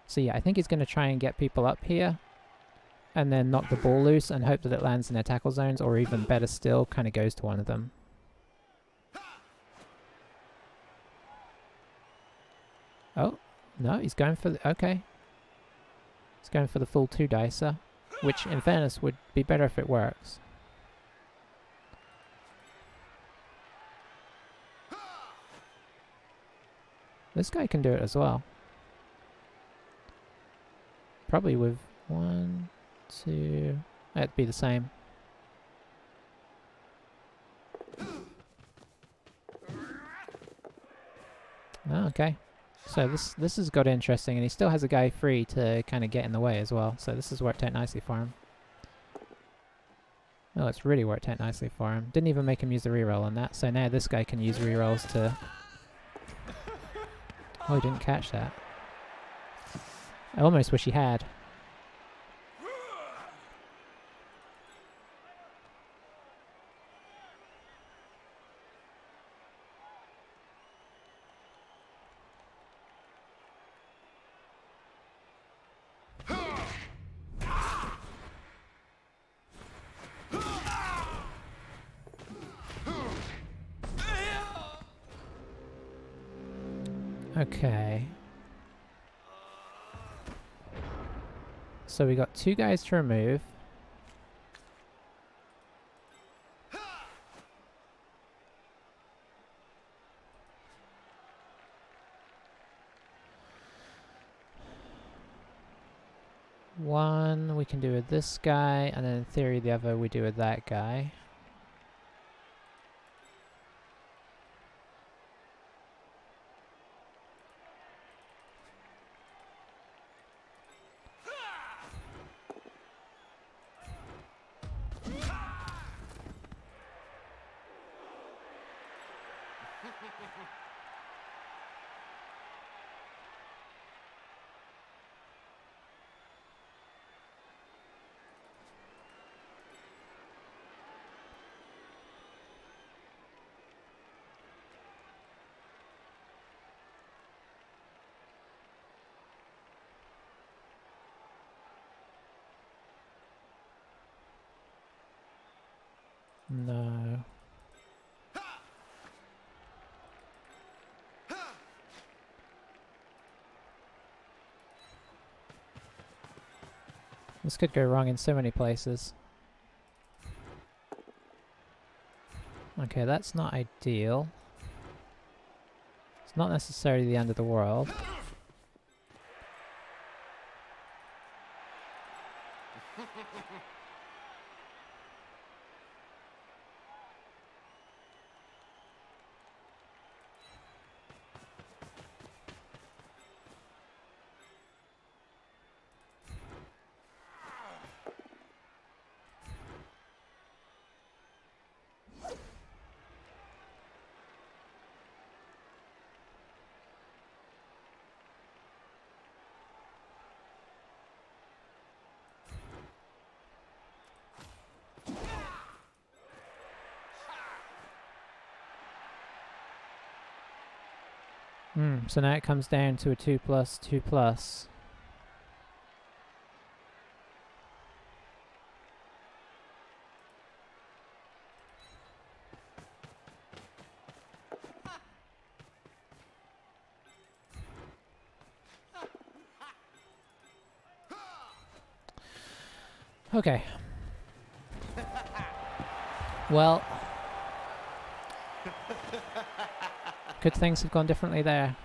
So yeah, I think he's going to try and get people up here. And then knock the ball loose and hope that it lands in their tackle zones. Or even better still, kind of goes to one of them. Oh, no, he's going for the... Okay. He's going for the full 2-dicer. Which, in fairness, would be better if it works. This guy can do it as well. Probably with 1, 2... That'd be the same. Oh, okay. So this has got interesting, and he still has a guy free to kind of get in the way as well. So this has worked out nicely for him. Oh, it's really worked out nicely for him. Didn't even make him use the reroll on that. So now this guy can use rerolls to... Oh, he didn't catch that. I almost wish he had. Okay. So we got 2 guys to remove. One we can do with this guy, and then in theory the other we do with that guy. No. This could go wrong in so many places. Okay, that's not ideal. It's not necessarily the end of the world. So now it comes down to a 2+, 2+. Okay. Well, could things have gone differently there?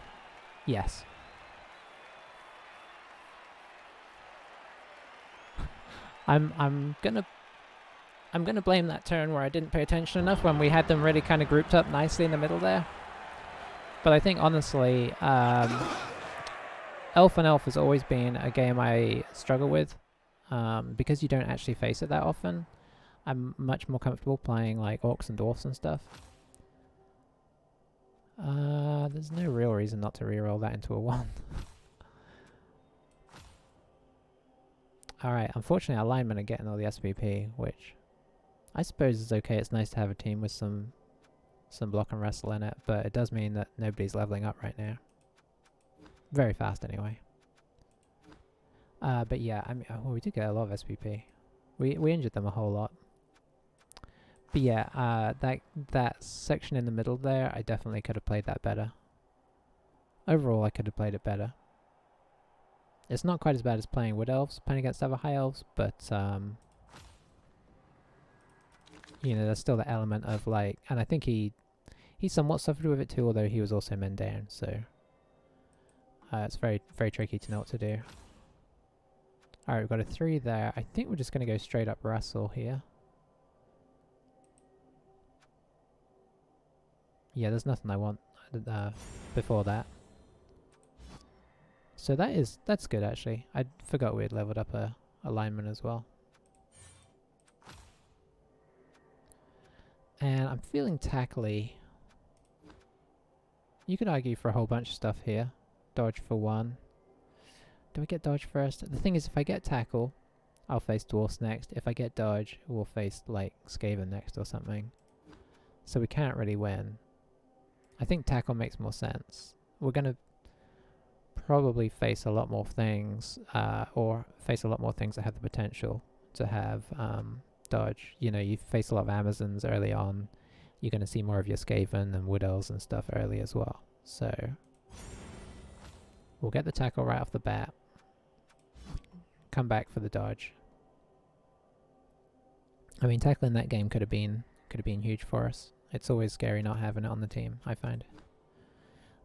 Yes. I'm gonna blame that turn where I didn't pay attention enough when we had them really kind of grouped up nicely in the middle there. But I think honestly, Elf on Elf has always been a game I struggle with, because you don't actually face it that often. I'm much more comfortable playing like orcs and dwarfs and stuff. There's no real reason not to reroll that into a 1. Alright, unfortunately our linemen are getting all the SVP, which I suppose is okay. It's nice to have a team with some block and wrestle in it, but it does mean that nobody's leveling up right now. Very fast anyway. But yeah, I mean, well, we did get a lot of SVP. We injured them a whole lot. But yeah, that section in the middle there, I definitely could have played that better. Overall, I could have played it better. It's not quite as bad as playing Wood Elves, playing against other High Elves, but you know, there's still the element of like, and I think he somewhat suffered with it too, although he was also men down, so it's very, very tricky to know what to do. Alright, we've got a 3 there. I think we're just going to go straight up wrestle here. Yeah, there's nothing I want before that. So that's good actually. I forgot we had leveled up a lineman as well. And I'm feeling tackly. You could argue for a whole bunch of stuff here. Dodge for 1. Do I get dodge first? The thing is, if I get tackle, I'll face dwarfs next. If I get dodge, we'll face like Skaven next or something. So we can't really win. I think tackle makes more sense. We're gonna probably face a lot more things, or face a lot more things that have the potential to have dodge. You know, you face a lot of Amazons early on. You're gonna see more of your Skaven and Wood Elves and stuff early as well. So we'll get the tackle right off the bat. Come back for the dodge. I mean, tackling that game could have been huge for us. It's always scary not having it on the team, I find.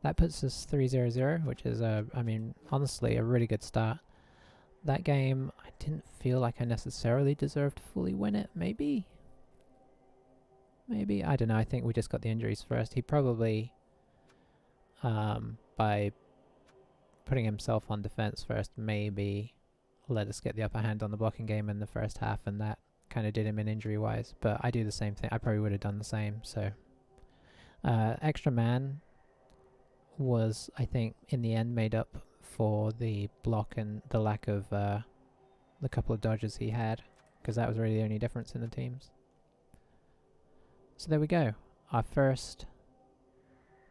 That puts us 3-0-0, which is, I mean, honestly, a really good start. That game, I didn't feel like I necessarily deserved to fully win it. Maybe? Maybe? I don't know. I think we just got the injuries first. He probably, by putting himself on defense first, maybe let us get the upper hand on the blocking game in the first half, and that kind of did him in injury-wise. But I do the same thing. I probably would have done the same, so... extra man was, I think, in the end made up for the block and the lack of the couple of dodges he had, because that was really the only difference in the teams. So there we go. Our first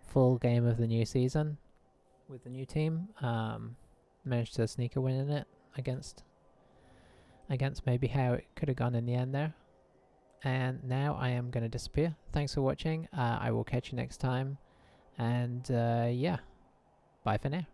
full game of the new season with the new team. Managed to sneak a win in it against maybe how it could have gone in the end there. And now I am going to disappear. Thanks for watching. I will catch you next time. And yeah, bye for now.